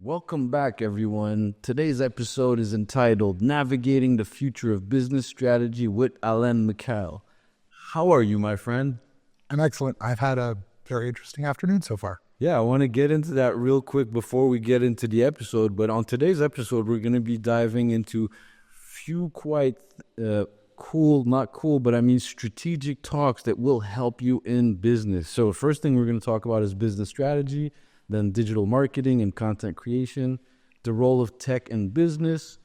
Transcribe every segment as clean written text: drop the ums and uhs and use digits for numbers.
Welcome back, everyone. Today's episode is entitled Navigating the Future of Business Strategy with Alan Mikhail. How are you, my friend? I'm excellent. I've had a very interesting afternoon so far. Yeah, I want to get into that real quick before we get into the episode. But on today's episode, we're going to be diving into few quite strategic talks that will help you in business. So first thing we're going to talk about is business strategy, then digital marketing and content creation, the role of tech in business,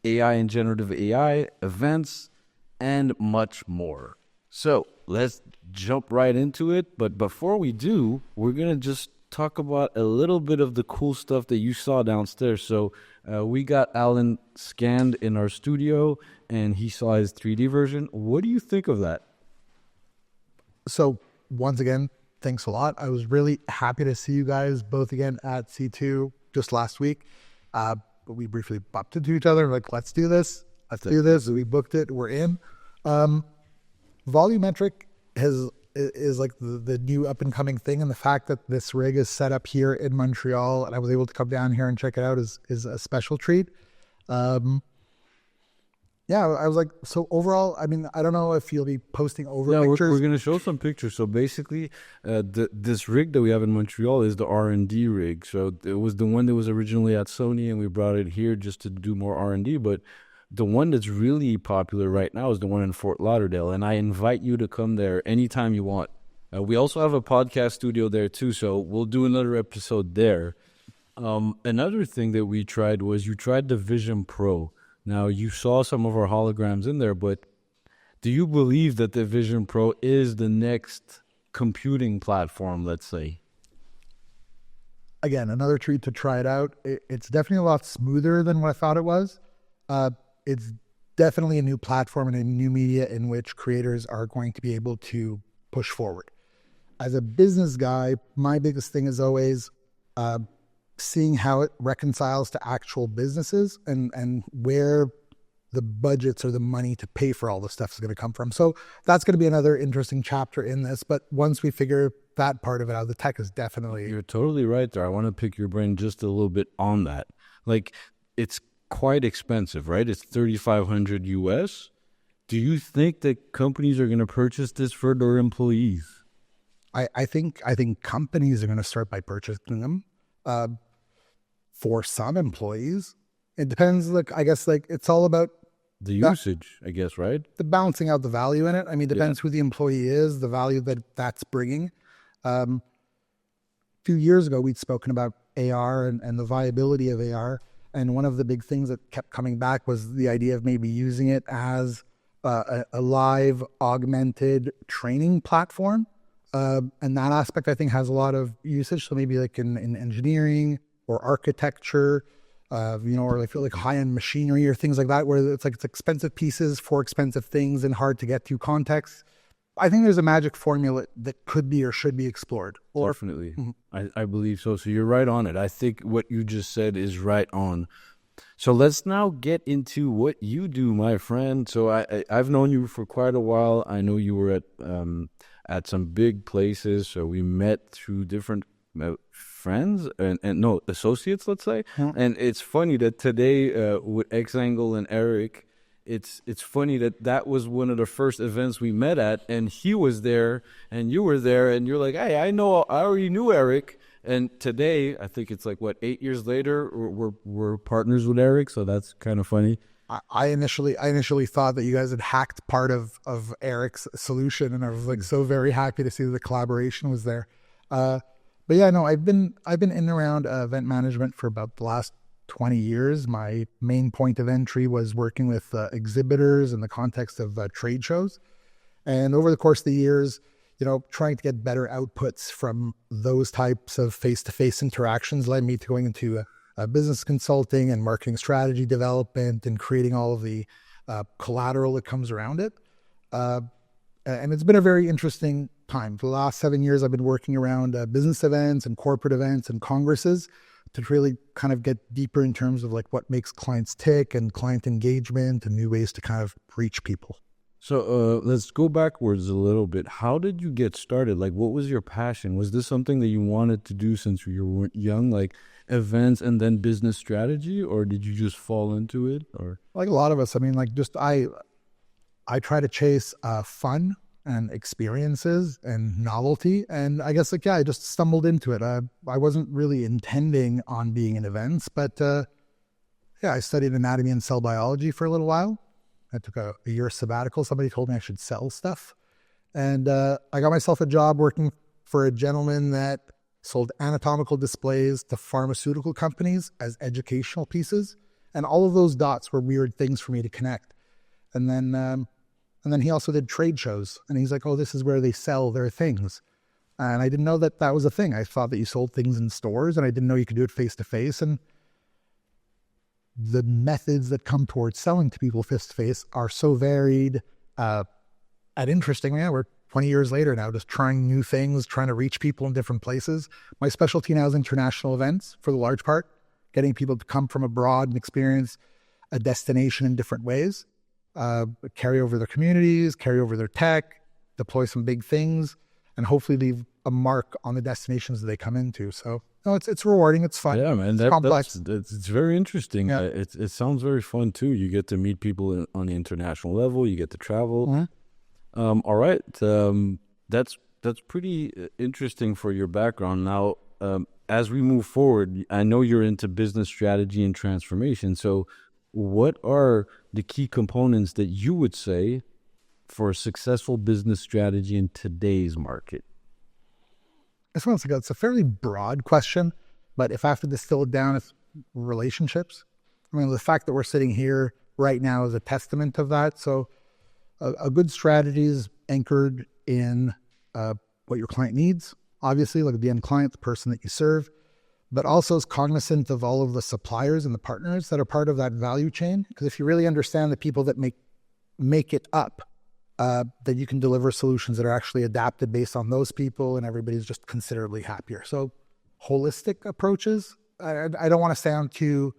AI and generative AI, events, and much more. So let's jump right into it. But before we do, we're going to just talk about a little bit of the cool stuff that you saw downstairs. So we got Alan scanned in our studio and he saw his 3D version. What do you think of that? So once again, thanks a lot. I was really happy to see you guys both again at C2 just last week. But we briefly bumped into each other. Like, let's do this. Do this. We booked it. We're in. Volumetric is like the new up and coming thing. And the fact that this rig is set up here in Montreal and I was able to come down here and check it out is a special treat. Yeah, I was like, so overall, I mean, I don't know if you'll be posting pictures. We're going to show some pictures. So basically, this rig that we have in Montreal is the R&D rig. So it was the one that was originally at Sony, and we brought it here just to do more R&D. But the one that's really popular right now is the one in Fort Lauderdale, and I invite you to come there anytime you want. We also have a podcast studio there too, so we'll do another episode there. Another thing that we tried was you tried the Vision Pro. Now, you saw some of our holograms in there, but do you believe that the Vision Pro is the next computing platform, let's say? Again, another treat to try it out. It's definitely a lot smoother than what I thought it was. It's definitely a new platform and a new media in which creators are going to be able to push forward. As a business guy, my biggest thing is always seeing how it reconciles to actual businesses and where the budgets or the money to pay for all the stuff is going to come from. So that's going to be another interesting chapter in this. But once we figure that part of it out, the tech is definitely... You're totally right there. I want to pick your brain just a little bit on that. Like, it's quite expensive, right? It's $3,500 US. Do you think that companies are going to purchase this for their employees? I think companies are going to start by purchasing them. For some employees, it depends. I guess it's all about the usage, I guess, right? The balancing out the value in it. I mean, depends who the employee is, the value that's bringing. A few years ago, we'd spoken about AR and the viability of AR. And one of the big things that kept coming back was the idea of maybe using it as a live augmented training platform. And that aspect, I think, has a lot of usage. So maybe like in engineering or architecture, or I feel like high-end machinery or things like that, where it's expensive pieces for expensive things and hard to get to context. I think there's a magic formula that could be or should be explored. Definitely. Mm-hmm. I believe so. So you're right on it. I think what you just said is right on. So let's now get into what you do, my friend. So I've known you for quite a while. I know you were at some big places. So we met through different friends and associates, let's say. Yeah. And it's funny that today with X-Angle and Eric, it's funny that was one of the first events we met at, and he was there and you were there, and you're like, hey, I already knew Eric. And today, I think it's 8 years later, we're partners with Eric, so that's kind of funny. I initially thought that you guys had hacked part of Eric's solution, and I was so very happy to see that the collaboration was there. But yeah, no, I've been in and around event management for about the last 20 years. My main point of entry was working with exhibitors in the context of trade shows, and over the course of the years, trying to get better outputs from those types of face-to-face interactions led me to going into business consulting and marketing strategy development and creating all of the collateral that comes around it. And it's been a very interesting time. For the last 7 years, I've been working around business events and corporate events and congresses to really kind of get deeper in terms of what makes clients tick and client engagement and new ways to kind of reach people. So let's go backwards a little bit. How did you get started? Like, what was your passion? Was this something that you wanted to do since you were young, like events and then business strategy, or did you just fall into it? Or Like a lot of us, I mean, like just I try to chase fun and experiences and novelty. And I guess like, yeah, I just stumbled into it. I wasn't really intending on being in events, but yeah, I studied anatomy and cell biology for a little while. I took a year sabbatical. Somebody told me I should sell stuff. And I got myself a job working for a gentleman that sold anatomical displays to pharmaceutical companies as educational pieces. And all of those dots were weird things for me to connect. And then he also did trade shows. And he's like, oh, this is where they sell their things. And I didn't know that that was a thing. I thought that you sold things in stores, and I didn't know you could do it face to face. And the methods that come towards selling to people face to face are so varied and interesting. Yeah, we're 20 years later now, just trying new things, trying to reach people in different places. My specialty now is international events for the large part, getting people to come from abroad and experience a destination in different ways, carry over their communities, carry over their tech, deploy some big things, and hopefully leave a mark on the destinations that they come into. So no, it's rewarding. It's fun. yeah, man, It's complex. it's very interesting. Yeah. It sounds very fun too. You get to meet people on the international level. You get to travel. Mhm. All right, that's pretty interesting for your background. Now, as we move forward, I know you're into business strategy and transformation. So, what are the key components that you would say for a successful business strategy in today's market? It's a fairly broad question, but if I have to distill it down, it's relationships. I mean, the fact that we're sitting here right now is a testament of that. So a good strategy is anchored in what your client needs, obviously, like the end client, the person that you serve, but also is cognizant of all of the suppliers and the partners that are part of that value chain. Because if you really understand the people that make it up, then you can deliver solutions that are actually adapted based on those people, and everybody's just considerably happier. So holistic approaches, I don't want to sound too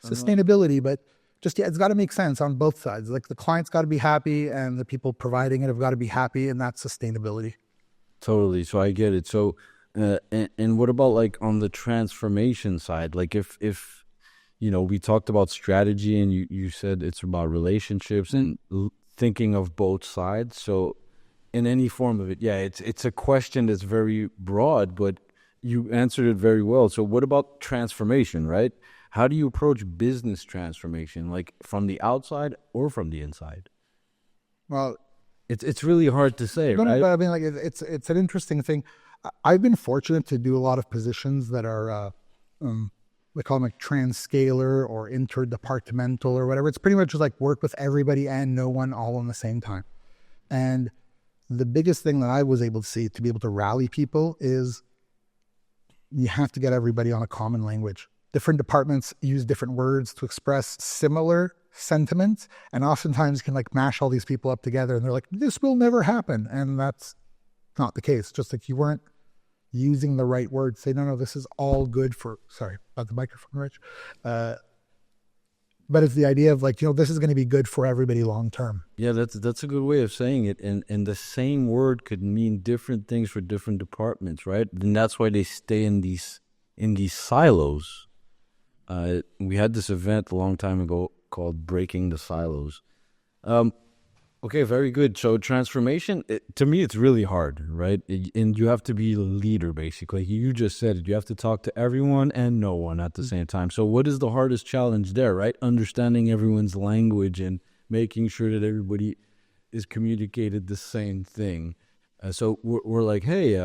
sustainability, but just, yeah, it's got to make sense on both sides. Like the client's got to be happy and the people providing it have got to be happy, and that's sustainability. Totally. So I get it. So, and what about like on the transformation side? Like if we talked about strategy, and you said it's about relationships and thinking of both sides. So in any form of it, yeah, it's a question that's very broad, but you answered it very well. So what about transformation, right? How do you approach business transformation, like from the outside or from the inside? Well, It's really hard to say, no, right? but I mean, like it's an interesting thing. I've been fortunate to do a lot of positions that are, we call them like transcalar or interdepartmental or whatever. It's pretty much just like work with everybody and no one all on the same time. And the biggest thing that I was able to see to be able to rally people is you have to get everybody on a common language. Different departments use different words to express similar sentiments, and oftentimes you can like mash all these people up together and they're like, this will never happen. And that's not the case. Just like you weren't using the right words. Say, no, this is all good for, sorry about the microphone, Rich. But it's the idea of like, this is going to be good for everybody long term. Yeah, that's a good way of saying it. And the same word could mean different things for different departments, right? And that's why they stay in these silos. We had this event a long time ago called Breaking the Silos. Okay, very good. So transformation, to me, it's really hard, right? And you have to be a leader, basically. You just said it. You have to talk to everyone and no one at the same time. So what is the hardest challenge there, right? Understanding everyone's language and making sure that everybody is communicated the same thing. So we're like, hey,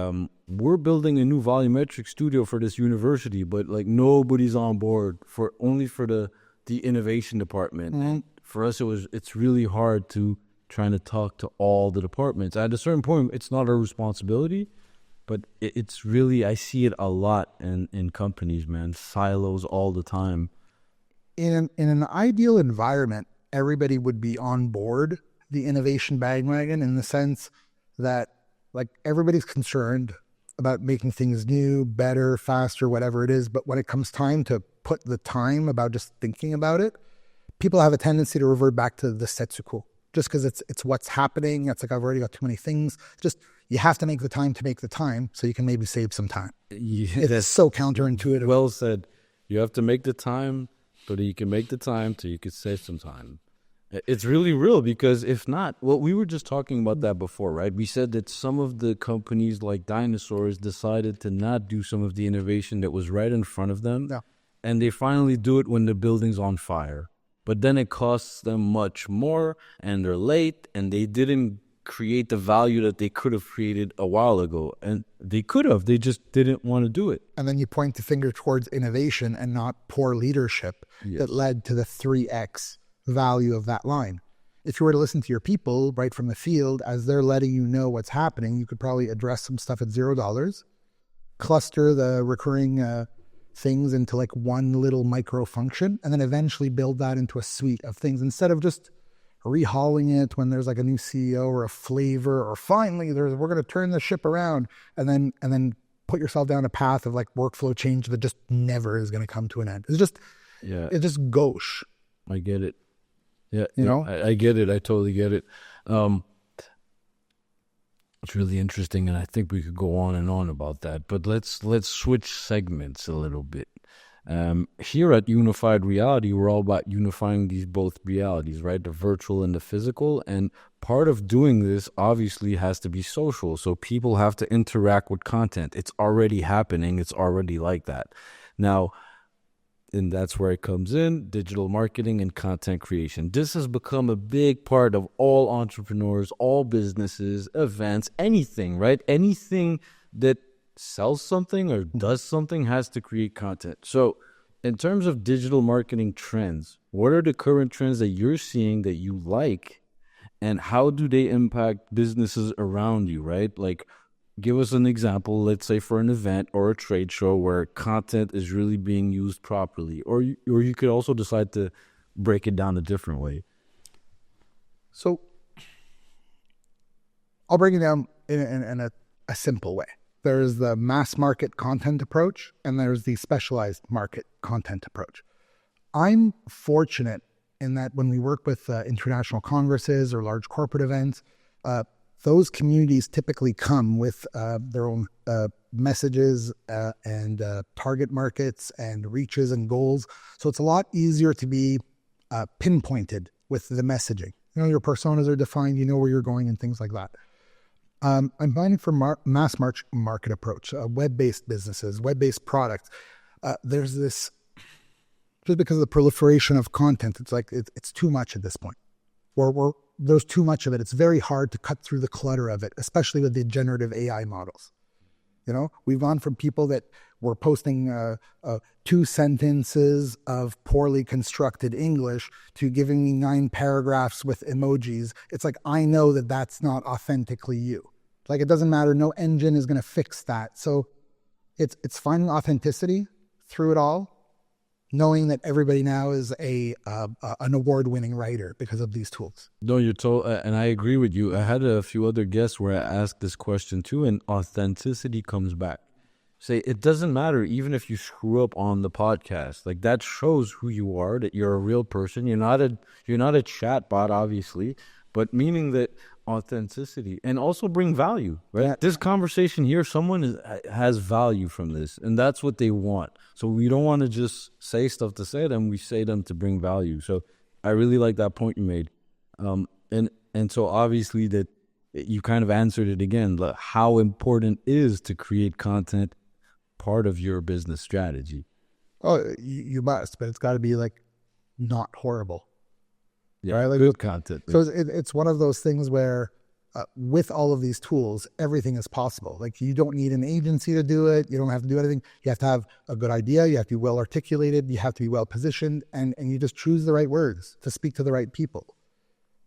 we're building a new volumetric studio for this university, but like nobody's on board only for the innovation department. Mm-hmm. And for us, it's really hard to trying to talk to all the departments. At a certain point, it's not our responsibility, but it's really, I see it a lot in companies, man, silos all the time. In an ideal environment, everybody would be on board the innovation bandwagon in the sense that like everybody's concerned about making things new, better, faster, whatever it is. But when it comes time to put the time about just thinking about it, people have a tendency to revert back to the setsu quo. just because it's what's happening. It's like, I've already got too many things. Just, you have to make the time so you can maybe save some time. Yeah, It's so counterintuitive. well said. You have to make the time so that you can make the time so you can save some time. It's really real, because if not, well, we were just talking about that before, right? We said that some of the companies like dinosaurs decided to not do some of the innovation that was right in front of them. Yeah. And they finally do it when the building's on fire. But then it costs them much more, and they're late, and they didn't create the value that they could have created a while ago. And they could have, they just didn't want to do it. And then you point the finger towards innovation and not poor leadership that led to the 3x value of that line. If you were to listen to your people right from the field as they're letting you know what's happening, you could probably address some stuff at $0, cluster the recurring things into like one little micro function, and then eventually build that into a suite of things instead of just rehauling it when there's like a new CEO or a flavor, or finally we're going to turn the ship around, and then put yourself down a path of like workflow change that just never is going to come to an end. It's just gauche. I get it. Yeah, you know, I get it. I totally get it. It's really interesting, and I think we could go on and on about that. But let's switch segments a little bit. Here at Unified Reality, we're all about unifying these both realities, right? The virtual and the physical. And part of doing this obviously has to be social. So people have to interact with content. It's already happening. It's already like that. Now, and that's where it comes in, digital marketing and content creation. This has become a big part of all entrepreneurs, all businesses, events, anything, right? Anything that sells something or does something has to create content. So in terms of digital marketing trends, what are the current trends that you're seeing that you like, and how do they impact businesses around you, right? Like, give us an example, let's say for an event or a trade show where content is really being used properly, or you could also decide to break it down a different way. So I'll break it down in a simple way. There's the mass market content approach, and there's the specialized market content approach. I'm fortunate in that when we work with international congresses or large corporate events, those communities typically come with their own messages and target markets and reaches and goals. So it's a lot easier to be pinpointed with the messaging. You know, your personas are defined, you know where you're going and things like that. I'm finding for mass market approach, web-based businesses, web-based products, there's this, just because of the proliferation of content, it's like it's too much at this point. There's too much of it. It's very hard to cut through the clutter of it, especially with the generative AI models. You know, we've gone from people that were posting 2 sentences of poorly constructed English to giving me 9 paragraphs with emojis. It's like, I know that that's not authentically you. Like, it doesn't matter. No engine is going to fix that. So it's finding authenticity through it all, knowing that everybody now is an award-winning writer because of these tools. No, you're told, and I agree with you. I had a few other guests where I asked this question too, and authenticity comes back. Say, it doesn't matter even if you screw up on the podcast. Like, that shows who you are, that you're a real person. You're not a chat bot, obviously, but meaning that authenticity, and also bring value, right? Yeah. This conversation here, someone has value from this, and that's what they want. So we don't want to just say stuff to say them, we say them to bring value. So I really like that point you made. And so obviously that you kind of answered it again, like how important is to create content part of your business strategy? Oh, you must, but it's got to be like not horrible. Yeah, right? Like, good content. So it's one of those things where with all of these tools, everything is possible. Like, you don't need an agency to do it. You don't have to do anything. You have to have a good idea. You have to be well articulated. You have to be well positioned, and you just choose the right words to speak to the right people,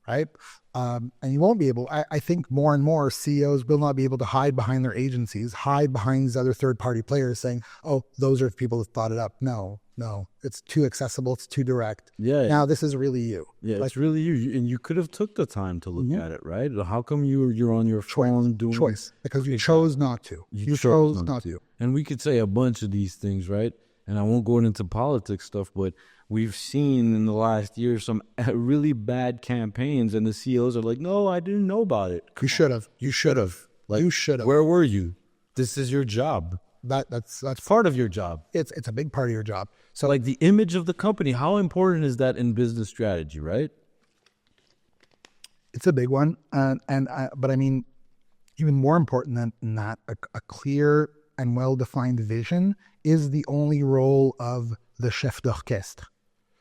right? And you won't be able, I think more and more CEOs will not be able to hide behind their agencies, hide behind these other third-party players saying, oh, those are the people that thought it up. No, it's too accessible. It's too direct. Yeah. Now this is really you. Yeah, like, it's really you. And you could have took the time to look at it, right? How come you're on your phone doing... Choice. Because you chose not to. You chose not to. And we could say a bunch of these things, right? and I won't go into politics stuff, but we've seen in the last year some really bad campaigns, and the CEOs are like, "No, I didn't know about it." You should have. You should have. Like, You should have. where were you? This is your job. That's Part of your job. it's a big part of your job. So Like the image of the company, how important is that in business strategy, right? it's a big one, but I mean, even more important than that, a clear and well-defined vision is the only role of the chef d'orchestre.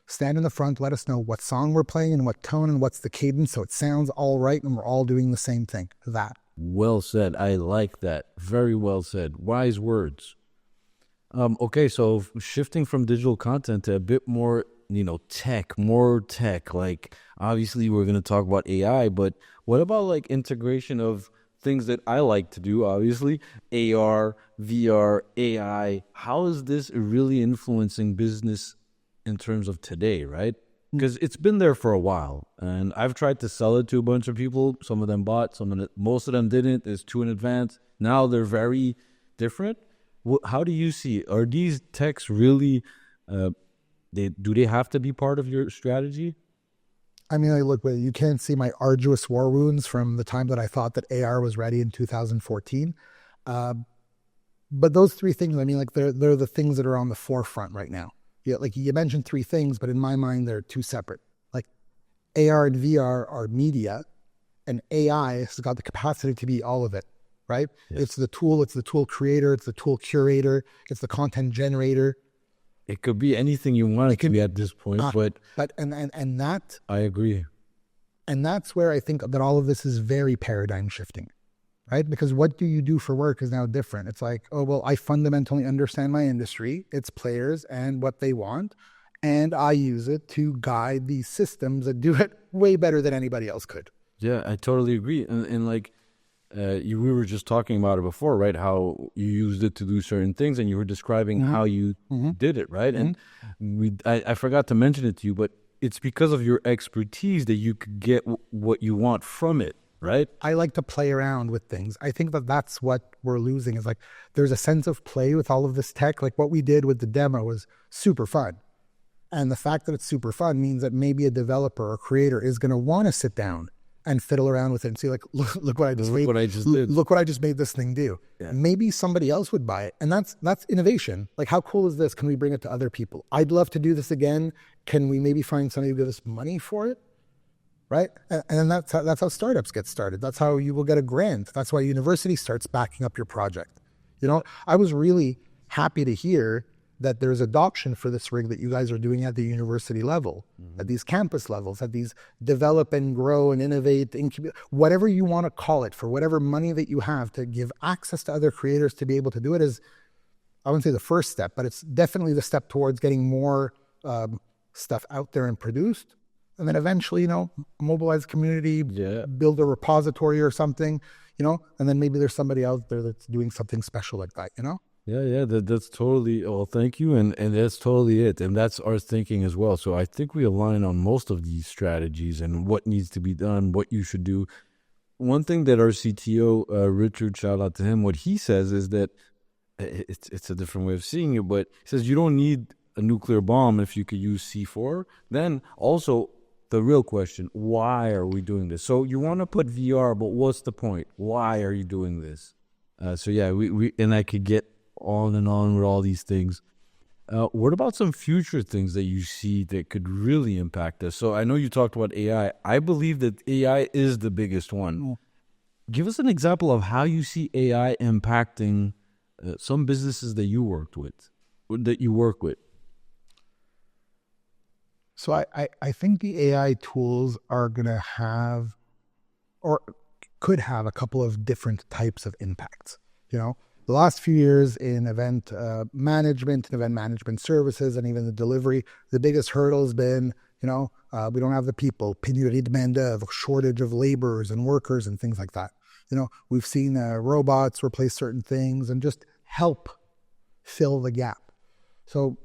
Stand in the front, let us know what song we're playing and what tone and what's the cadence, so it sounds all right and we're all doing the same thing. That. Well said. I like that. Very well said. Wise words. Okay, so shifting from digital content to a bit more, more tech. Like, obviously, we're going to talk about AI, but what about like integration of things that I like to do? Obviously, AR, VR, AI. How is this really influencing business in terms of today, right? Because it's been there for a while, and I've tried to sell it to a bunch of people. Some of them bought, most of them didn't. It's too in advance. Now they're very different. How do you see? Are these techs really? Do they have to be part of your strategy? I mean, look, you can't see my arduous war wounds from the time that I thought that AR was ready in 2014. But those three things, I mean, like they're the things that are on the forefront right now. Yeah, like you mentioned three things, but in my mind, they're two separate. Like AR and VR are media, and AI has got the capacity to be all of it, right? Yes. It's the tool creator, it's the tool curator, it's the content generator. It could be anything you want it to be at this point, but that I agree. And that's where I think that all of this is very paradigm shifting, right? Because what do you do for work is now different. It's like, oh, well, I fundamentally understand my industry, its players and what they want, and I use it to guide these systems that do it way better than anybody else could. Yeah, I totally agree. And like, we were just talking about it before, right? How you used it to do certain things, and you were describing how you did it, right? And I forgot to mention it to you, but it's because of your expertise that you could get what you want from it, right? I like to play around with things. I think that that's what we're losing is like, there's a sense of play with all of this tech. Like what we did with the demo was super fun. And the fact that it's super fun means that maybe a developer or creator is going to want to sit down and fiddle around with it and see like, look what I just made. Look what I just made this thing do. Yeah. Maybe somebody else would buy it. And that's innovation. Like, how cool is this? Can we bring it to other people? I'd love to do this again. Can we maybe find somebody who gives us money for it? Right? And that's how startups get started. That's how you will get a grant. That's why university starts backing up your project. I was really happy to hear that there's adoption for this rig that you guys are doing at the university level, at these campus levels, at these develop and grow and innovate, incubate, whatever you want to call it, for whatever money that you have to give access to other creators to be able to do it is, I wouldn't say the first step, but it's definitely the step towards getting more stuff out there and produced. And then eventually, mobilize the community, build a repository or something, and then maybe there's somebody out there that's doing something special like that, Yeah, that's totally, well, thank you, and that's totally it, and that's our thinking as well. So I think we align on most of these strategies and what needs to be done, what you should do. One thing that our CTO, Richard, shout out to him, what he says is that, it's a different way of seeing it, but he says you don't need a nuclear bomb if you could use C4. Then also, the real question, why are we doing this? So you want to put VR, but what's the point? Why are you doing this? So yeah, we and I could get on and on with all these things. What about some future things that you see that could really impact us? So I know you talked about AI. I believe that AI is the biggest one. Give us an example of how you see AI impacting some businesses that you work with. So I think the AI tools are going to have, or could have, a couple of different types of impacts. The last few years in event management and event management services and even the delivery, the biggest hurdle has been, we don't have the people, pénurie de main-d'œuvre, shortage of laborers and workers and things like that. We've seen robots replace certain things and just help fill the gap. So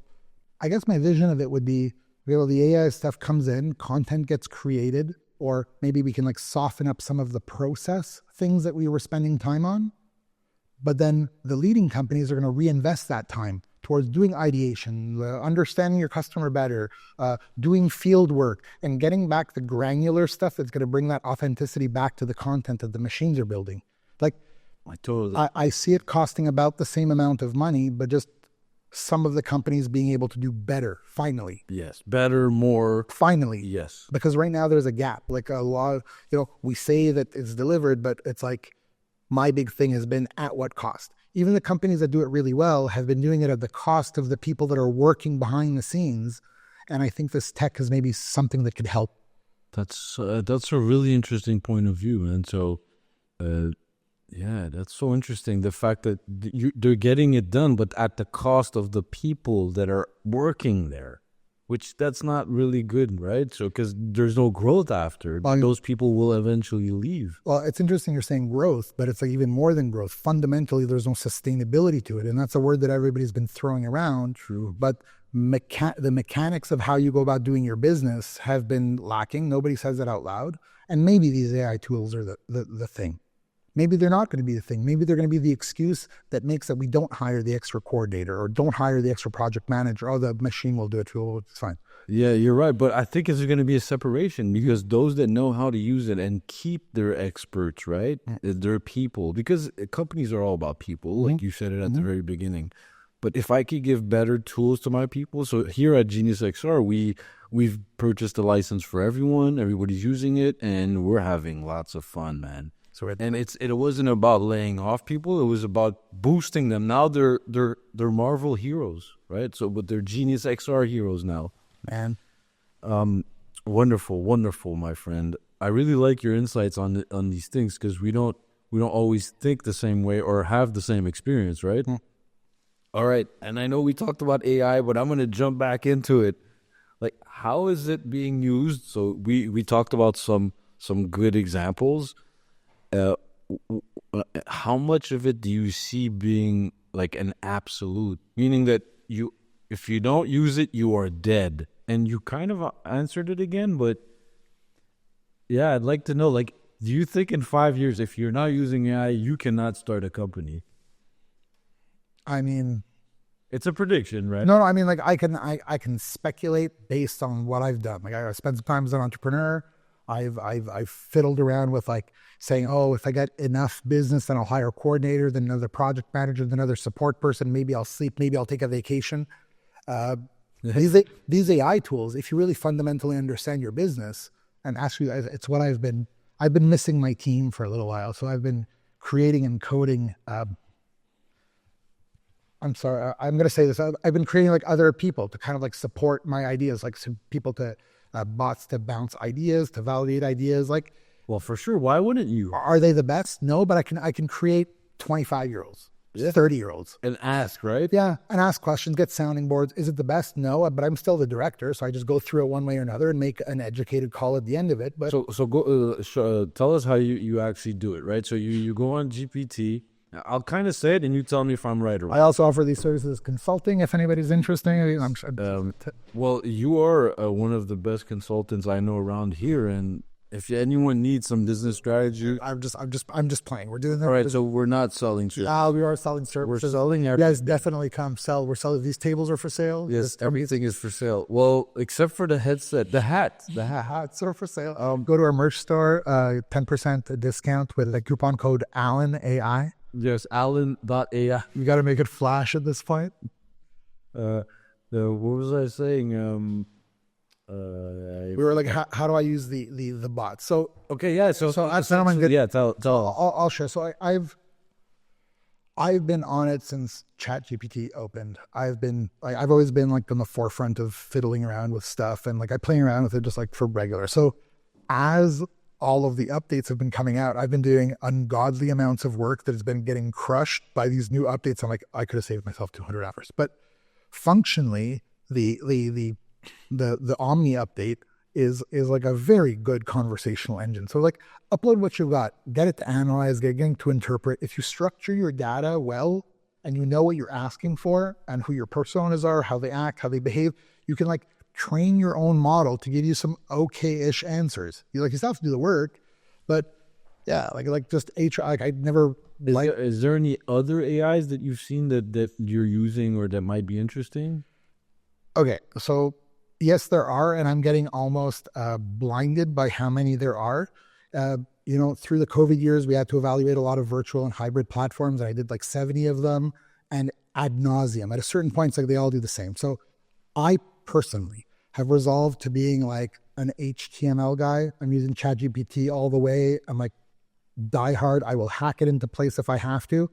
I guess my vision of it would be, the AI stuff comes in, content gets created, or maybe we can soften up some of the process things that we were spending time on. But then the leading companies are going to reinvest that time towards doing ideation, understanding your customer better, doing field work, and getting back the granular stuff that's going to bring that authenticity back to the content that the machines are building. Like, I see it costing about the same amount of money, but just some of the companies being able to do better, finally. Yes, better, more. Finally. Yes. Because right now there's a gap. Like a lot, we say that it's delivered, but it's like, my big thing has been at what cost? Even the companies that do it really well have been doing it at the cost of the people that are working behind the scenes. And I think this tech is maybe something that could help. That's a really interesting point of view. And so, yeah, that's so interesting. The fact that they're getting it done, but at the cost of the people that are working there, which that's not really good, right? So, because there's no growth after, those people will eventually leave. Well, it's interesting you're saying growth, but it's like even more than growth. Fundamentally, there's no sustainability to it. And that's a word that everybody's been throwing around. True. But the mechanics of how you go about doing your business have been lacking. Nobody says it out loud. And maybe these AI tools are the thing. Maybe they're not going to be the thing. Maybe they're going to be the excuse that makes that we don't hire the extra coordinator or don't hire the extra project manager. Oh, the machine will do it. It's fine. Yeah, you're right. But I think it's going to be a separation because those that know how to use it and keep their experts, right? They're people. Because companies are all about people, like you said it at the very beginning. But if I could give better tools to my people, so here at Genius XR, we've purchased a license for everyone. Everybody's using it, and we're having lots of fun, man. And it wasn't about laying off people. It was about boosting them. Now they're Marvel heroes, right? So, but they're Genius XR heroes now. Man, wonderful, wonderful, my friend. I really like your insights on these things because we don't always think the same way or have the same experience, right? All right, and I know we talked about AI, but I'm going to jump back into it. Like, how is it being used? So we talked about some good examples. How much of it do you see being like an absolute, meaning that if you don't use it, you are dead? And you kind of answered it again, but yeah, I'd like to know, like, do you think in 5 years, if you're not using AI, you cannot start a company? I mean, it's a prediction, right? No, I mean, like I can speculate based on what I've done. Like I spent some time as an entrepreneur. I've fiddled around with like saying, oh, if I get enough business, then I'll hire a coordinator, then another project manager, then another support person. Maybe I'll sleep. Maybe I'll take a vacation. These AI tools, if you really fundamentally understand your business and ask you, it's what I've been missing my team for a little while. So I've been creating and coding. I'm sorry, I'm going to say this. I've been creating like other people to kind of like support my ideas, like some people to bots to bounce ideas, to validate ideas. Like, well, for sure. Why wouldn't you? Are they the best? No, but I can create 25-year-olds, 30-year-olds. And ask, right? Yeah, and ask questions, get sounding boards. Is it the best? No, but I'm still the director, so I just go through it one way or another and make an educated call at the end of it. But so go tell us how you actually do it, right? So you go on GPT. I'll kind of say it, and you tell me if I'm right or wrong. I also offer these services as consulting if anybody's interested. Well, you are one of the best consultants I know around here, and if anyone needs some business strategy, I'm just playing. We're doing that. All right, so we're not selling services. We are selling services. We're selling everything. Yes, definitely come sell. We're selling. These tables are for sale. Yes, everything is for sale. Well, except for the headset, the hats are for sale. Go to our merch store. 10% discount with the coupon code Alan AI. Yes, Alan.ai. We got to make it flash at this point. What was I saying? We were like, how do I use the bot? So okay, yeah. So yeah, tell. I'll share. So I've been on it since ChatGPT opened. I've always been like on the forefront of fiddling around with stuff and like I play around with it just like for regular. So as all of the updates have been coming out, I've been doing ungodly amounts of work that has been getting crushed by these new updates. I'm like, I could have saved myself 200 hours. But functionally, the Omni update is like a very good conversational engine. So like upload what you got, get it to analyze, get it to interpret. If you structure your data well and you know what you're asking for and who your personas are, how they act, how they behave, you can like train your own model to give you some okay-ish answers. You still have to do the work, but Yeah, like just HR. Like I never like. Is there any other AIs that you've seen that you're using or that might be interesting? Okay, so yes, there are, and I'm getting almost blinded by how many there are. Through the COVID years, we had to evaluate a lot of virtual and hybrid platforms, and I did like 70 of them, and ad nauseum. At a certain point, it's like they all do the same. So I personally have resolved to being like an HTML guy. I'm using ChatGPT all the way. I'm like die hard. I will hack it into place if I have to.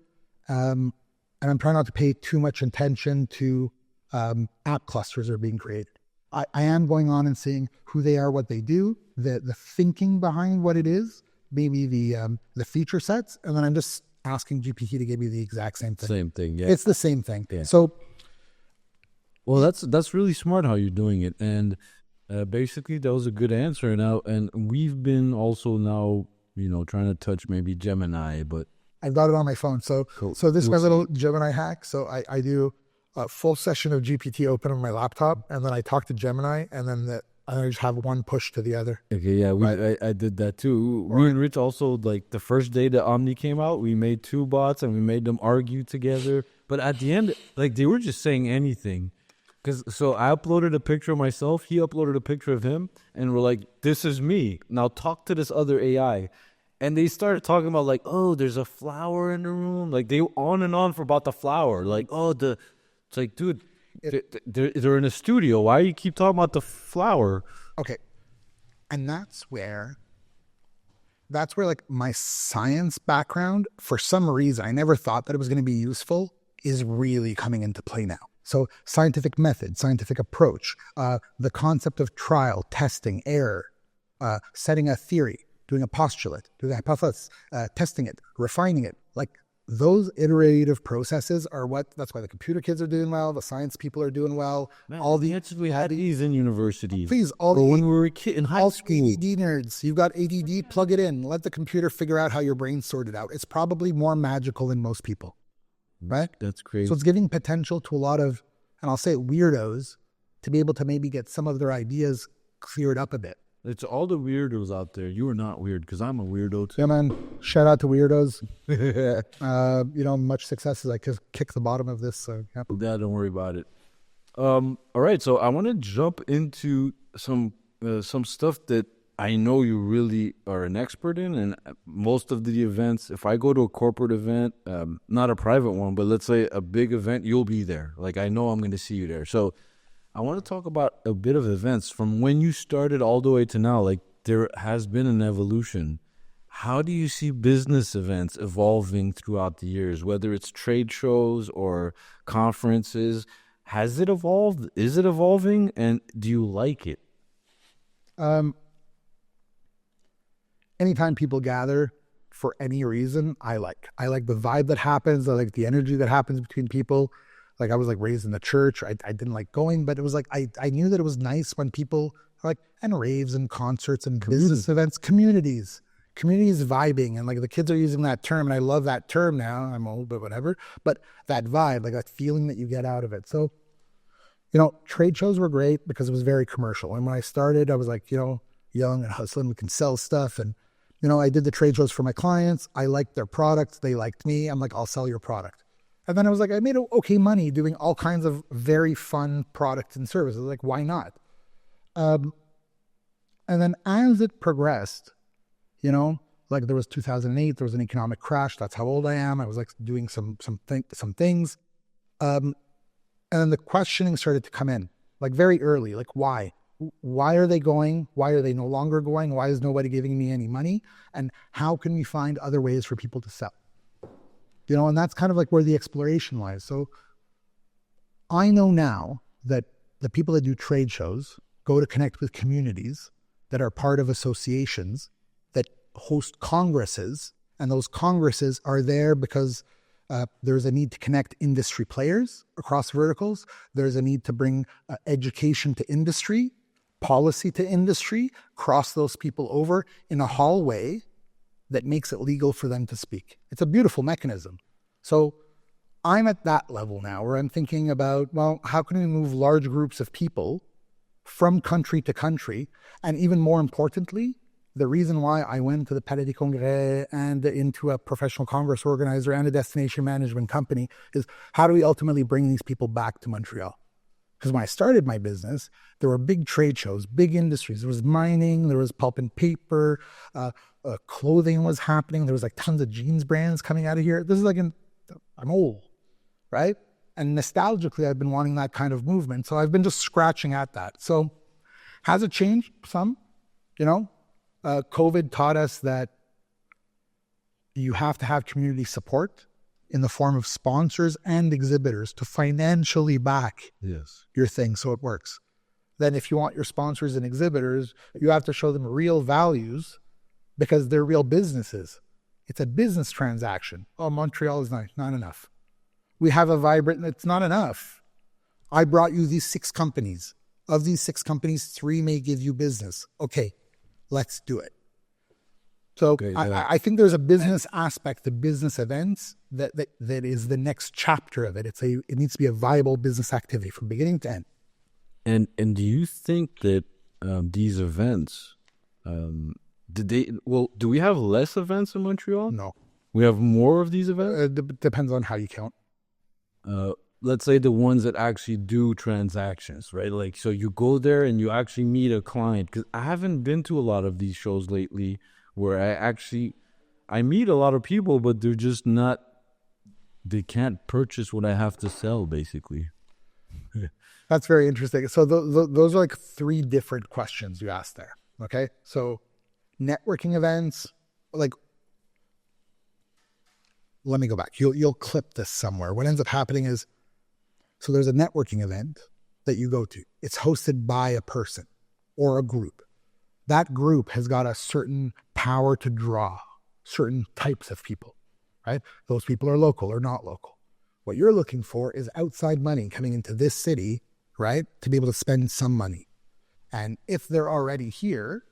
And I'm trying not to pay too much attention to app clusters are being created. I am going on and seeing who they are, what they do, the thinking behind what it is, maybe the feature sets, and then I'm just asking GPT to give me the exact same thing. Same thing, yeah. It's the same thing. Yeah. So, well, that's really smart how you're doing it, and basically that was a good answer. Now, and we've been also now, trying to touch maybe Gemini, but I've got it on my phone. So, cool. So this is my little Gemini hack. So I do a full session of GPT open on my laptop, and then I talk to Gemini, and then I just have one push to the other. Okay, yeah, I did that too. Me and Rich also, like the first day that Omni came out, we made two bots and we made them argue together. But at the end, like they were just saying anything. So I uploaded a picture of myself, he uploaded a picture of him, and we're like, this is me. Now talk to this other AI. And they started talking about like, oh, there's a flower in the room. Like they on and on for about the flower. Like, it's like, dude, they're in a studio. Why do you keep talking about the flower? Okay. And that's where like my science background, for some reason, I never thought that it was going to be useful, is really coming into play now. So scientific method, scientific approach, the concept of trial, testing, error, setting a theory, doing a postulate, doing a hypothesis, testing it, refining it. Like those iterative processes are that's why the computer kids are doing well, the science people are doing well. Man, all the answers we had these in universities. Please, when we were a kid in high school. ADD nerds, you've got ADD, plug it in. Let the computer figure out how your brain's sorted out. It's probably more magical than most people, right? That's crazy. So it's giving potential to a lot of, and I'll say weirdos, to be able to maybe get some of their ideas cleared up a bit. It's all the weirdos out there. You are not weird because I'm a weirdo too. Yeah, man. Shout out to weirdos. Much success as I kick the bottom of this. So yeah, don't worry about it. All right, so I want to jump into some stuff that I know you really are an expert in, and most of the events. If I go to a corporate event, not a private one, but let's say a big event, you'll be there. Like I know I'm going to see you there. So I want to talk about a bit of events from when you started all the way to now. Like there has been an evolution. How do you see business events evolving throughout the years, whether it's trade shows or conferences? Has it evolved? Is it evolving? And do you like it? Anytime people gather for any reason, I like the vibe that happens. I like the energy that happens between people. Like I was like raised in the church. I didn't like going, but it was like, I knew that it was nice when people like, and raves and concerts and business events, communities vibing. And like the kids are using that term, and I love that term now. I'm old, but whatever. But that vibe, like that feeling that you get out of it. So, trade shows were great because it was very commercial. And when I started, I was like, young and hustling, we can sell stuff. And, I did the trade shows for my clients. I liked their products. They liked me. I'm like, I'll sell your product. And then I was like, I made okay money doing all kinds of very fun products and services. Like, why not? And then as it progressed, like there was 2008, there was an economic crash. That's how old I am. I was like doing some things. And then the questioning started to come in, like very early, like why? Why are they going? Why are they no longer going? Why is nobody giving me any money? And how can we find other ways for people to sell? And that's kind of like where the exploration lies. So I know now that the people that do trade shows go to connect with communities that are part of associations that host congresses. And those congresses are there because there's a need to connect industry players across verticals. There's a need to bring education to industry, policy to industry, cross those people over in a hallway that makes it legal for them to speak. It's a beautiful mechanism. So I'm at that level now where I'm thinking about, well, how can we move large groups of people from country to country? And even more importantly, the reason why I went to the Palais des Congrès and into a professional congress organizer and a destination management company is how do we ultimately bring these people back to Montreal? Because when I started my business, there were big trade shows, big industries. There was mining, there was pulp and paper, clothing was happening. There was like tons of jeans brands coming out of here. This is like, I'm old, right? And nostalgically, I've been wanting that kind of movement. So I've been just scratching at that. So has it changed? Some, COVID taught us that you have to have community support in the form of sponsors and exhibitors to financially back your thing so it works. Then if you want your sponsors and exhibitors, you have to show them real values because they're real businesses. It's a business transaction. Oh, Montreal is not enough. We have a vibrant, it's not enough. I brought you these 6 companies. Of these 6 companies, 3 may give you business. Okay, let's do it. So I think there's a business aspect to business events that is the next chapter of it. It needs to be a viable business activity from beginning to end. And do you think that these events, do we have less events in Montreal? No. We have more of these events? It depends on how you count. Let's say the ones that actually do transactions, right? Like, so you go there and you actually meet a client. Because I haven't been to a lot of these shows lately where I meet a lot of people, but they're just not, they can't purchase what I have to sell, basically. That's very interesting. So those are like 3 different questions you asked there. Okay. So networking events, like, let me go back. You'll clip this somewhere. What ends up happening is, so there's a networking event that you go to. It's hosted by a person or a group. That group has got a certain power to draw certain types of people, right? Those people are local or not local. What you're looking for is outside money coming into this city, right? To be able to spend some money. And if they're already here,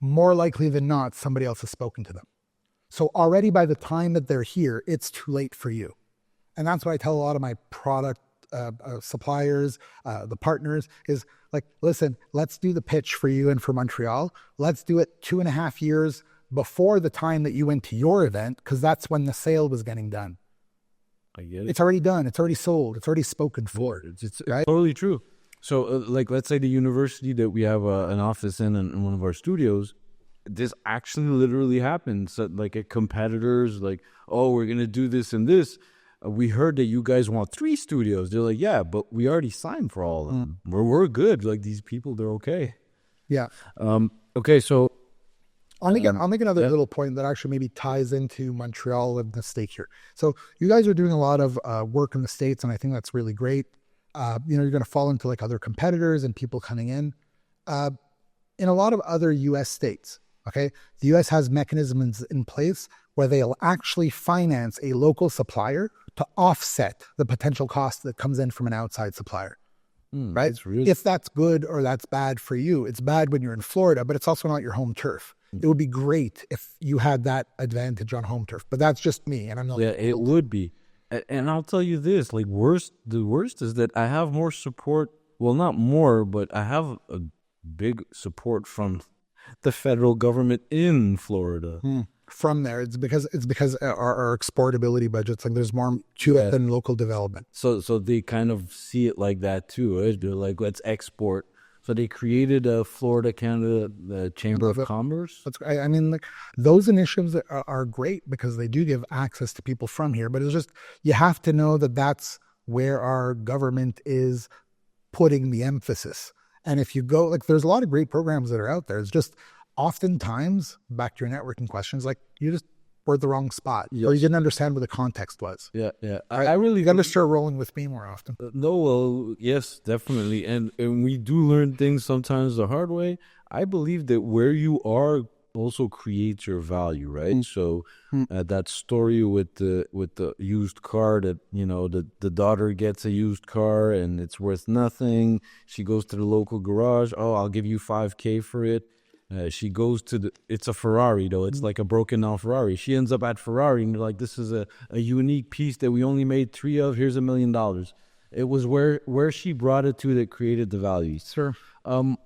more likely than not, somebody else has spoken to them. So already by the time that they're here, it's too late for you. And that's what I tell a lot of my product suppliers, the partners, is like, listen, let's do the pitch for you and for Montreal. Let's do it 2.5 years before the time that you went to your event, because that's when the sale was getting done. I get it. It's already done. It's already sold. It's already spoken for. It's right? Totally true. So like, let's say the university that we have an office in one of our studios, this actually literally happened. So like at competitors, like, oh, we're going to do this and this. We heard that you guys want 3 studios. They're like, yeah, but we already signed for all of them. We're good. Like, these people, they're okay. Yeah. Okay, so I'll make another little point that actually maybe ties into Montreal and the stake here. So you guys are doing a lot of work in the States, and I think that's really great. You're going to fall into like other competitors and people coming in. In a lot of other U.S. states, okay, the U.S. has mechanisms in place where they'll actually finance a local supplier to offset the potential cost that comes in from an outside supplier. Right? If that's good or that's bad for you, it's bad when you're in Florida, but it's also not your home turf. It would be great if you had that advantage on home turf, but that's just me. And I'm not. Yeah, it would be. And I'll tell you this, like, the worst is that I have more support. Well, not more, but I have a big support from the federal government in Florida. From there, it's because our exportability budgets, like, there's more to it than local development. So they kind of see it like that too. Eh? They're like, let's export. So they created a Florida Canada the Chamber of Commerce. I mean, like, those initiatives are great because they do give access to people from here. But it's just, you have to know that that's where our government is putting the emphasis. And if you go, like, there's a lot of great programs that are out there. It's just oftentimes, back to your networking questions, like, you just were at the wrong spot, or you didn't understand what the context was. Yeah. I really got to start rolling with me more often. No, well, yes, definitely. And we do learn things sometimes the hard way. I believe that where you are also creates your value, right? So that story with the used car, that, the daughter gets a used car and it's worth nothing. She goes to the local garage. Oh, I'll give you $5,000 for it. She goes to it's a Ferrari though. It's like a broken down Ferrari. She ends up at Ferrari and they're like, this is a unique piece that we only made 3 of. Here's $1 million. It was where she brought it to that created the value. Sure. All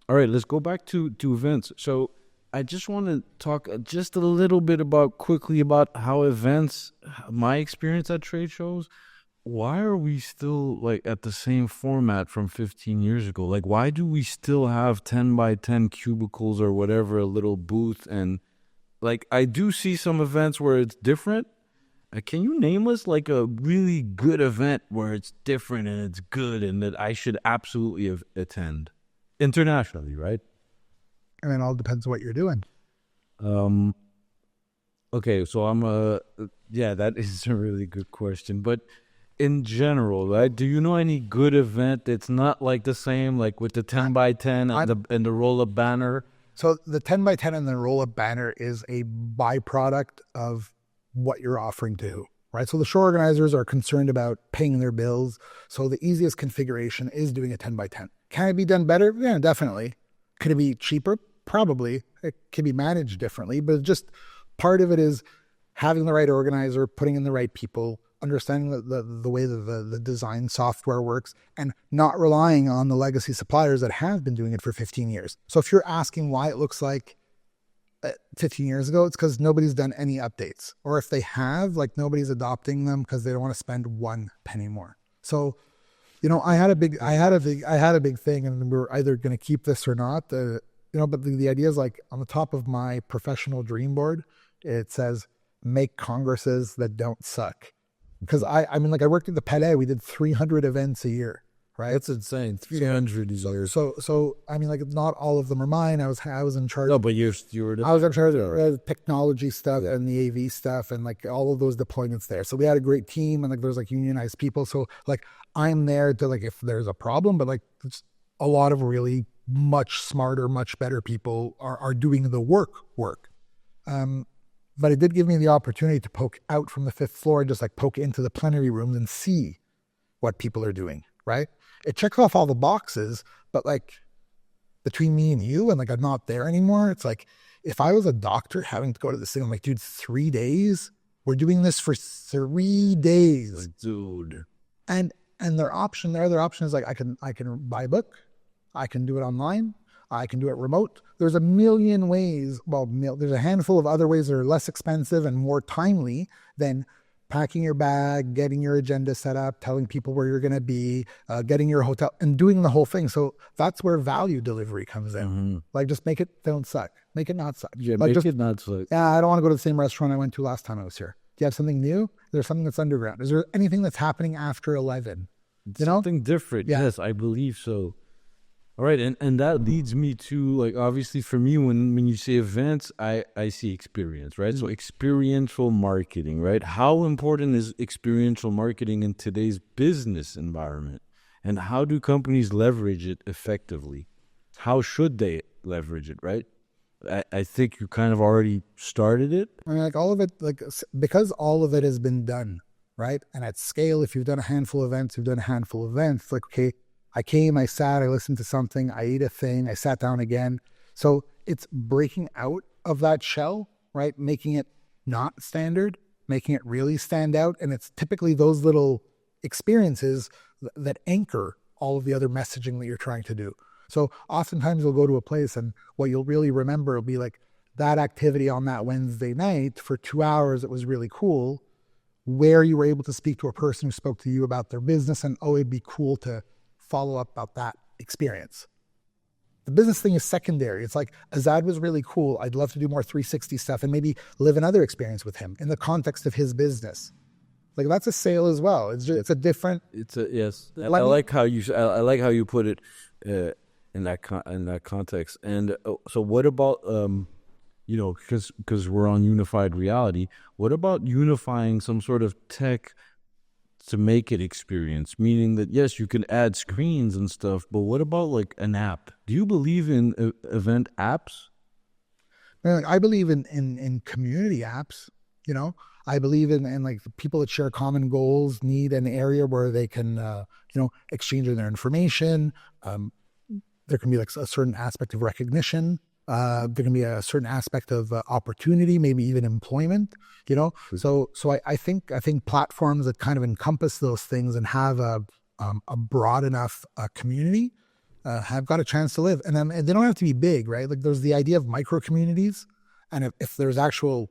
right, let's go back to events. So I just want to talk just a little bit about quickly about how events, my experience at trade shows. Why are we still like at the same format from 15 years ago? Like, why do we still have 10 by 10 cubicles or whatever, a little booth? And like, I do see some events where it's different. Can you name us like a really good event where it's different and it's good and that I should absolutely attend internationally, right? And it all depends on what you're doing. Um, okay, so yeah, that is a really good question. But in general, right? Do you know any good event that's not like the same, like with the 10 by 10 and the roll up banner? So the 10 by 10 and the roll up banner is a byproduct of what you're offering to who, right? So the show organizers are concerned about paying their bills. So the easiest configuration is doing a 10 by 10. Can it be done better? Yeah, definitely. Could it be cheaper? Probably. It can be managed differently, but just part of it is having the right organizer, putting in the right people, understanding the way that the design software works, and not relying on the legacy suppliers that have been doing it for 15 years. So if you're asking why it looks like 15 years ago, it's because nobody's done any updates. Or if they have, like nobody's adopting them because they don't want to spend one penny more. So, I had a big thing, and we were either going to keep this or not. But the idea is like on the top of my professional dream board, it says, make congresses that don't suck. Because I mean, like I worked at the Palais, we did 300 events a year, right? That's insane. 300 is ours. So I mean, like not all of them are mine. I was in charge. No, but you were I was in charge of the technology stuff and the AV stuff and like all of those deployments there. So we had a great team and like there's like unionized people. So like I'm there to like if there's a problem, but like it's a lot of really much smarter, much better people are doing the work. But it did give me the opportunity to poke out from the fifth floor and just like poke into the plenary rooms and see what people are doing, right? It checks off all the boxes, but like between me and you, and like I'm not there anymore, it's like if I was a doctor having to go to this thing, I'm like, dude, 3 days? We're doing this for 3 days. Dude. And their other option is like I can buy a book, I can do it online, I can do it remote. There's a million ways. Well, there's a handful of other ways that are less expensive and more timely than packing your bag, getting your agenda set up, telling people where you're going to be, getting your hotel, and doing the whole thing. So that's where value delivery comes in. Mm-hmm. Like, just make it don't suck. Make it not suck. Yeah, like make it not suck. Yeah, I don't want to go to the same restaurant I went to last time I was here. Do you have something new? Is there something that's underground? Is there anything that's happening after 11? Something different. Yeah. Yes, I believe so. All right, and that leads me to, like, obviously for me, when you say events, I see experience, right? So experiential marketing, right? How important is experiential marketing in today's business environment? And how do companies leverage it effectively? How should they leverage it, right? I think you kind of already started it. I mean, like all of it, like because all of it has been done, right? And at scale, if you've done a handful of events, you've done a handful of events, like, okay, I came, I sat, I listened to something, I ate a thing, I sat down again. So it's breaking out of that shell, right? Making it not standard, making it really stand out. And it's typically those little experiences that anchor all of the other messaging that you're trying to do. So oftentimes you'll go to a place and what you'll really remember will be like that activity on that Wednesday night for 2 hours. It was really cool, where you were able to speak to a person who spoke to you about their business, and it'd be cool to follow up about that experience. The business thing is secondary. It's like Azad was really cool. I'd love to do more 360 stuff and maybe live another experience with him in the context of his business. Like that's a sale as well. It's a different. Yes. I like how you put it in that context. And so what about because we're on unified reality. What about unifying some sort of tech to make it experience, meaning that yes, you can add screens and stuff, but what about like an app? Do you believe in event apps? I believe in community apps. I believe in like the people that share common goals need an area where they can exchange their information. There can be like a certain aspect of recognition. There can be a certain aspect of opportunity, maybe even employment, So I think platforms that kind of encompass those things and have a broad enough community have got a chance to live. And then they don't have to be big, right? Like there's the idea of micro communities. And if there's actual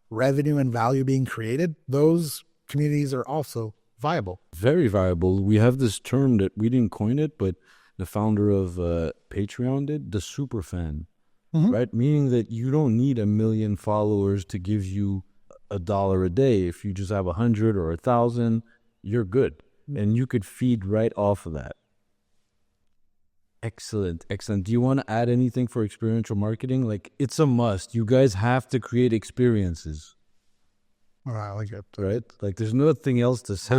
revenue and value being created, those communities are also viable. Very viable. We have this term that we didn't coin it, but the founder of Patreon did, the super fan, right? Meaning that you don't need 1 million followers to give you $1 a day. If you just have 100 or 1,000, you're good. And you could feed right off of that. Excellent. Do you want to add anything for experiential marketing? Like, it's a must. You guys have to create experiences. All right, I like it. Right? Like, there's nothing else to say.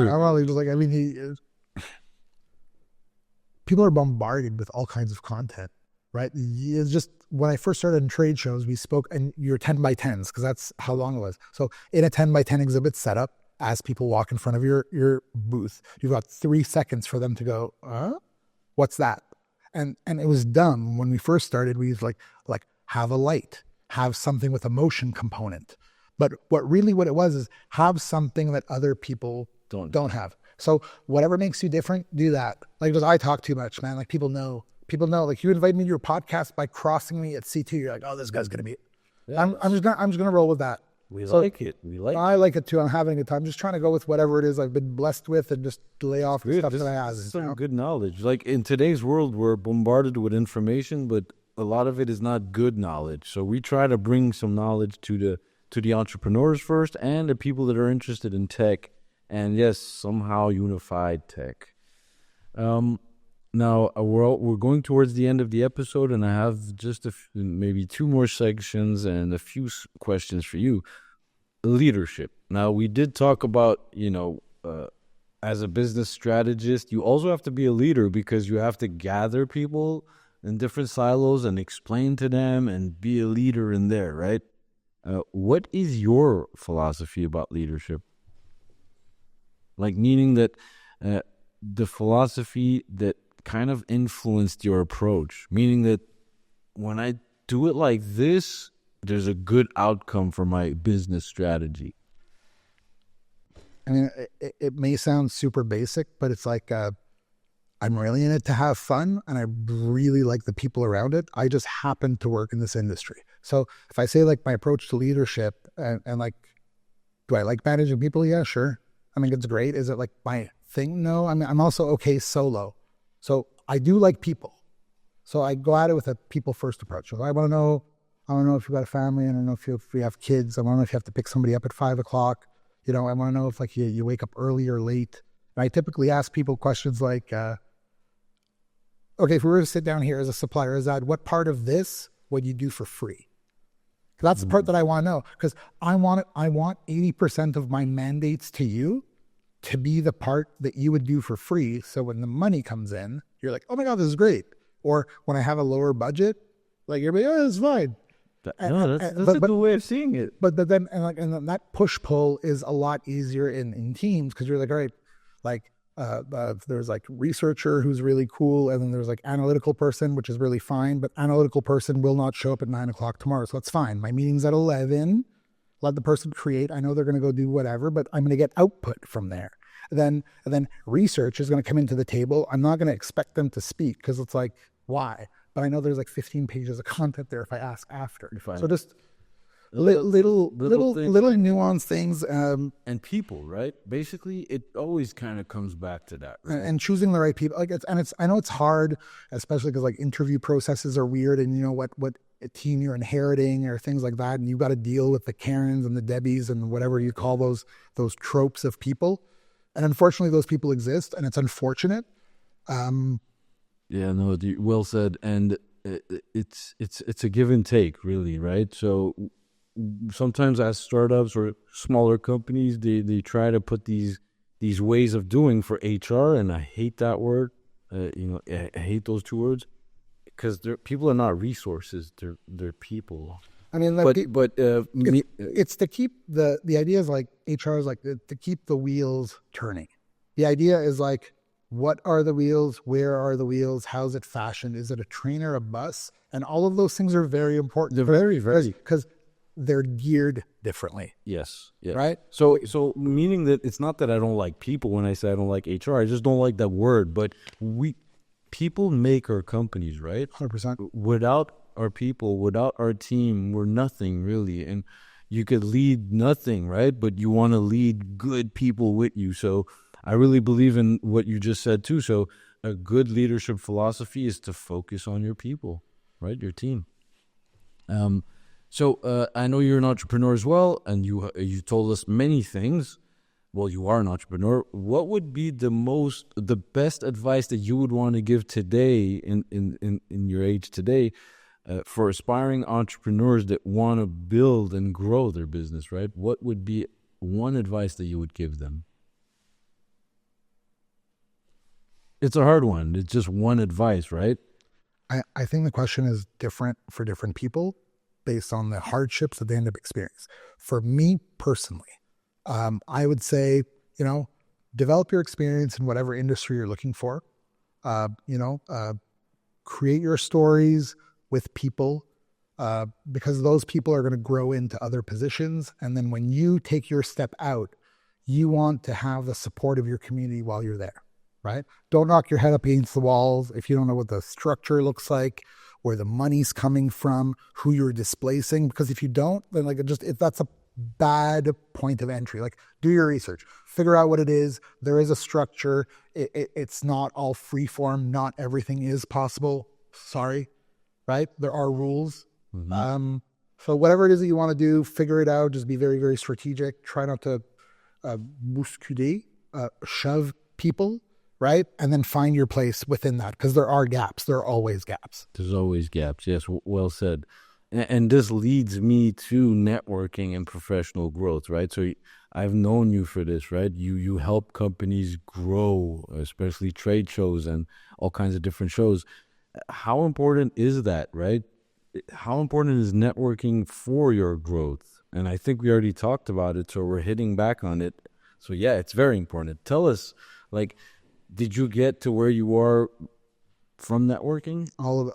People are bombarded with all kinds of content, right? It's just, when I first started in trade shows, we spoke, and you're 10 by 10s, because that's how long it was. So in a 10 by 10 exhibit setup, as people walk in front of your booth, you've got 3 seconds for them to go, what's that? And it was dumb. When we first started, we used like have a light, have something with a motion component. But what it was is have something that other people don't have. So whatever makes you different, do that. Like, because I talk too much, man. Like people know. Like, you invite me to your podcast by crossing me at C2. You're like, oh, this guy's gonna be. Yeah. I'm just gonna roll with that. We like it. I like it too. I'm having a good time. I'm just trying to go with whatever it is I've been blessed with and just lay off the stuff that I have. Some good knowledge. Like, in today's world, we're bombarded with information, but a lot of it is not good knowledge. So we try to bring some knowledge to the entrepreneurs first, and the people that are interested in tech, and yes, somehow unified tech. Now we're going towards the end of the episode, and I have just maybe 2 more sections and a few questions for you. Leadership. Now, we did talk about, as a business strategist, you also have to be a leader, because you have to gather people in different silos and explain to them and be a leader in there, right? What is your philosophy about leadership? Like, meaning that the philosophy that kind of influenced your approach, meaning that when I do it like this, there's a good outcome for my business strategy. I mean, it may sound super basic, but it's like, I'm really in it to have fun, and I really like the people around it. I just happen to work in this industry. So if I say, like, my approach to leadership and like, do I like managing people? Yeah, sure. I mean, it's great. Is it like my thing? No. I mean, I'm also okay solo. So I do like people. So I go at it with a people first approach. So I want to know if you've got a family. I don't know if you have kids. I want to know if you have to pick somebody up at 5 o'clock. I want to know if, like, you wake up early or late. And I typically ask people questions like, okay, if we were to sit down here as a supplier, what part of this would you do for free? That's the part that I want to know, because I want 80% of my mandates to you to be the part that you would do for free. So when the money comes in, you're like, oh my God, this is great. Or when I have a lower budget, like, you're like, oh, it's fine. That's a good way of seeing it. But then, and then that push pull is a lot easier in teams, because you're like, all right, like, there's like researcher who's really cool, and then there's like analytical person, which is really fine, but analytical person will not show up at 9 o'clock tomorrow, so that's fine. My meeting's at 11. Let the person create. I know they're going to go do whatever, but I'm going to get output from there. And then research is going to come into the table. I'm not going to expect them to speak, because it's like, why? But I know there's like 15 pages of content there if I ask after. So just little nuanced things. And people, right? Basically, it always kind of comes back to that. Right? And choosing the right people. I know it's hard, especially because, like, interview processes are weird, and you know what team you're inheriting or things like that, and you've got to deal with the Karens and the Debbies and whatever you call those tropes of people. And unfortunately, those people exist, and it's unfortunate. Yeah, no, well said. And it's a give and take, really, right? So sometimes as startups or smaller companies, they try to put these ways of doing for HR, and I hate that word. I hate those 2 words, because people are not resources; they're people. I mean, it's to keep the idea is like HR is like to keep the wheels turning. The idea is like, what are the wheels? Where are the wheels? How's it fashioned? Is it a train or a bus? And all of those things are very important. They're very, very, because they're geared differently. Yes. Yeah. Right? So meaning that it's not that I don't like people when I say I don't like HR. I just don't like that word. But people make our companies, right? 100%. Without our people, without our team, we're nothing really. And you could lead nothing, right? But you want to lead good people with you. So I really believe in what you just said too. So a good leadership philosophy is to focus on your people, right? Your team. So I know you're an entrepreneur as well, and you told us many things. Well, you are an entrepreneur. What would be the best advice that you would want to give today in your age today for aspiring entrepreneurs that want to build and grow their business, right? What would be one advice that you would give them? It's a hard one. It's just one advice, right? I think the question is different for different people based on the hardships that they end up experiencing. For me personally, I would say, develop your experience in whatever industry you're looking for. Create your stories with people because those people are going to grow into other positions. And then when you take your step out, you want to have the support of your community while you're there, right? Don't knock your head up against the walls if you don't know what the structure looks like, where the money's coming from, who you're displacing. Because if you don't, then if that's a bad point of entry. Like, do your research, figure out what it is. There is a structure. It's not all free form. Not everything is possible. Sorry, right? There are rules. Mm-hmm. So whatever it is that you want to do, figure it out. Just be very, very strategic. Try not to bousculer, shove people, right? And then find your place within that, because there are gaps. There are always gaps. There's always gaps. Yes, well said. And this leads me to networking and professional growth, right? So I've known you for this, right? You help companies grow, especially trade shows and all kinds of different shows. How important is that, right? How important is networking for your growth? And I think we already talked about it, so we're hitting back on it. So yeah, it's very important. Tell us, like, did you get to where you are from networking? All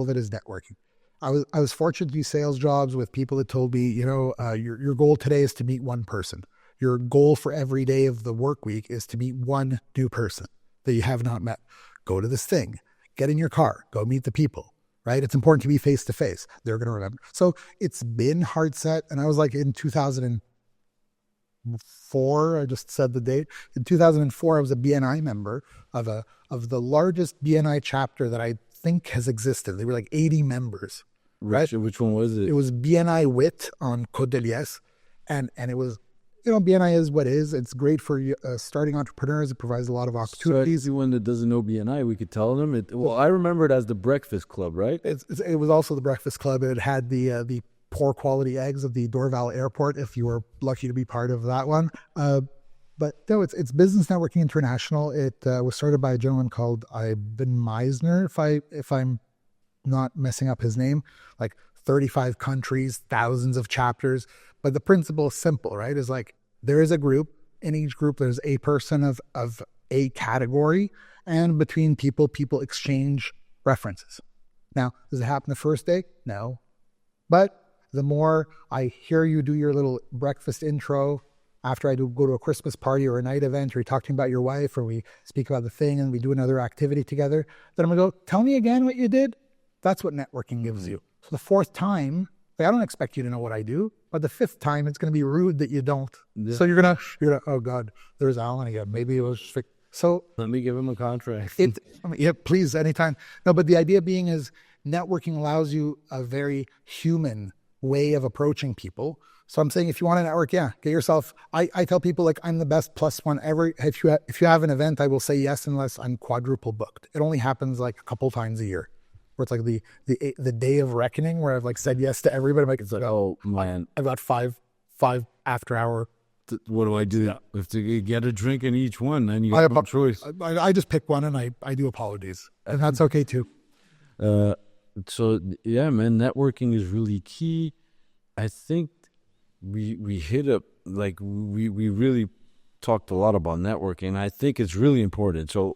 of it is networking. I was fortunate to do sales jobs with people that told me, your goal today is to meet one person. Your goal for every day of the work week is to meet one new person that you have not met. Go to this thing, get in your car, go meet the people, right? It's important to be face to face. They're going to remember. So it's been hard set. And I was like in 2004, I just said the date. In 2004, I was a BNI member of the largest BNI chapter that I think has existed. They were like 80 members. Right? Which one was it? It was BNI WIT on Côte de Liesse. And it was, BNI is what it is. It's great for starting entrepreneurs. It provides a lot of opportunities. So anyone that doesn't know BNI, we could tell them. I remember it as the Breakfast Club, right? It was also the Breakfast Club. It had the poor quality eggs of the Dorval Airport, if you were lucky to be part of that one. But no, it's Business Networking International. It was started by a gentleman called Ivan Meisner, if I'm not messing up his name. Like 35 countries, thousands of chapters. But the principle is simple, right? Is like there is a group. In each group, there's a person of a category, and between people exchange references. Now, does it happen the first day? No. But the more I hear you do your little breakfast intro, after I go to a Christmas party or a night event, or you talk to me about your wife, or we speak about the thing and we do another activity together, then I'm going to go, tell me again what you did. That's what networking gives you. So the fourth time, I don't expect you to know what I do, but the fifth time, it's going to be rude that you don't. Yeah. So you're going to, oh God, there's Alan again. Maybe it was, so. Let me give him a contract. Yeah, please, anytime. No, but the idea being is networking allows you a very human way of approaching people. So I'm saying, if you want to network, get yourself. I tell people, like, I'm the best plus one ever. If you have an event, I will say yes unless I'm quadruple booked. It only happens like a couple times a year, where it's like the day of reckoning, where I've like said yes to everybody. I'm like, it's like, oh man, I've got five after hour. What do I do? Yeah. If to get a drink in each one, then you have no choice. I just pick one and I do apologies, and that's okay too. So yeah, man, networking is really key. I think we hit up, like, we really talked a lot about networking. I think it's really important. So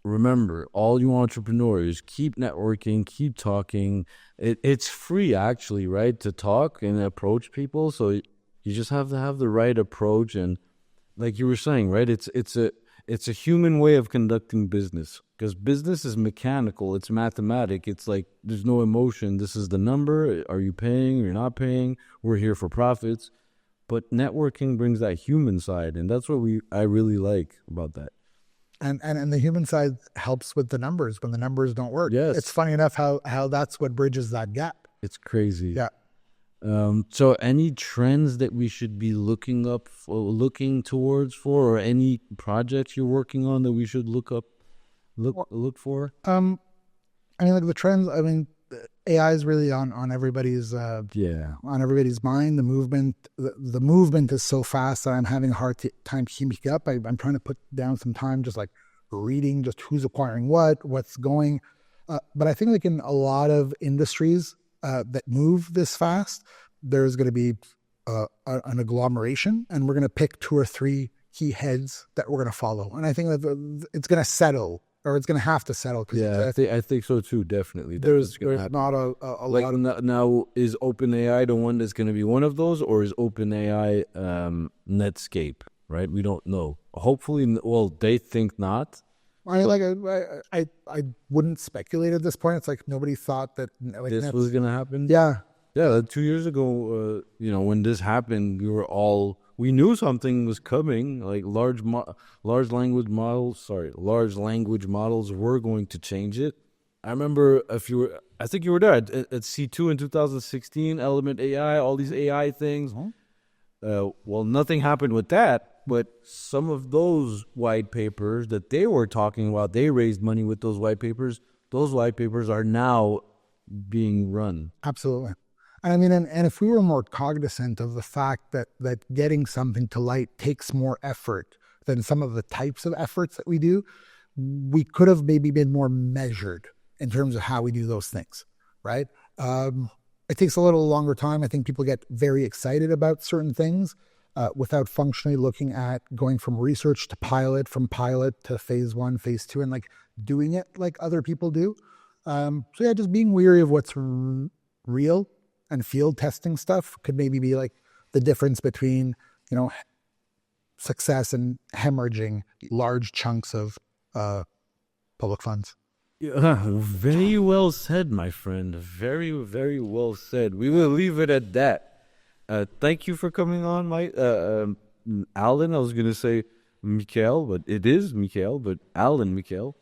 remember, all you entrepreneurs, keep networking, keep talking. It's free, actually, right, to talk and approach people. So you just have to have the right approach. And like you were saying, right, it's it's a human way of conducting business, because business is mechanical, it's mathematic, it's like there's no emotion. This is the number. Are you paying? You're not paying. We're here for profits. But networking brings that human side, and that's what I really like about that. And the human side helps with the numbers when the numbers don't work. Yes. It's funny enough how that's what bridges that gap. It's crazy. Yeah. So any trends that we should be looking towards or any projects you're working on that we should look for? I mean, like the trends. I mean, AI is really on everybody's on everybody's mind. The movement is so fast that I'm having a hard time keeping up. I'm trying to put down some time, just like reading, just who's acquiring what's going. But I think like in a lot of industries that move this fast, there's going to be an agglomeration, and we're going to pick 2 or 3 key heads that we're going to follow. And I think that it's going to settle. Or it's going to have to settle. Yeah, I think so too. Definitely. There's not a like lot of... now, is OpenAI the one that's going to be one of those, or is OpenAI Netscape? Right, we don't know. Hopefully, well, they think not. I wouldn't speculate at this point. It's like nobody thought that like this was going to happen. Yeah. 2 years ago, when this happened, we knew something was coming. Like large language models were going to change it. I remember I think you were there at C2 in 2016, Element AI, all these AI things. Well, nothing happened with that, but some of those white papers that they were talking about, they raised money with those white papers. Those white papers are now being run. Absolutely. I mean, and if we were more cognizant of the fact that getting something to light takes more effort than some of the types of efforts that we do, we could have maybe been more measured in terms of how we do those things, right? It takes a little longer time. I think people get very excited about certain things without functionally looking at going from research to pilot, from pilot to phase 1, phase 2, and like doing it like other people do. So yeah, just being weary of what's real. And field testing stuff could maybe be like the difference between, success and hemorrhaging large chunks of public funds. Very well said, my friend. Very, very well said. We will leave it at that. Thank you for coming on, Alan. I was going to say Mikhail, but it is Mikhail, but Alan Mikhail.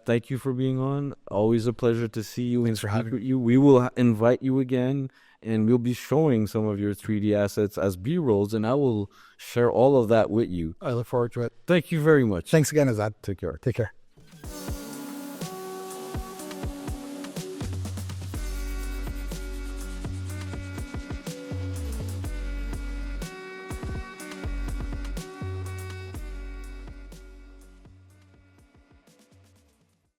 Thank you for being on. Always a pleasure to see you. Thanks for having you. We will invite you again, and we'll be showing some of your 3D assets as B-rolls, and I will share all of that with you. I look forward to it. Thank you very much. Thanks again, Azad. Take care. Take care.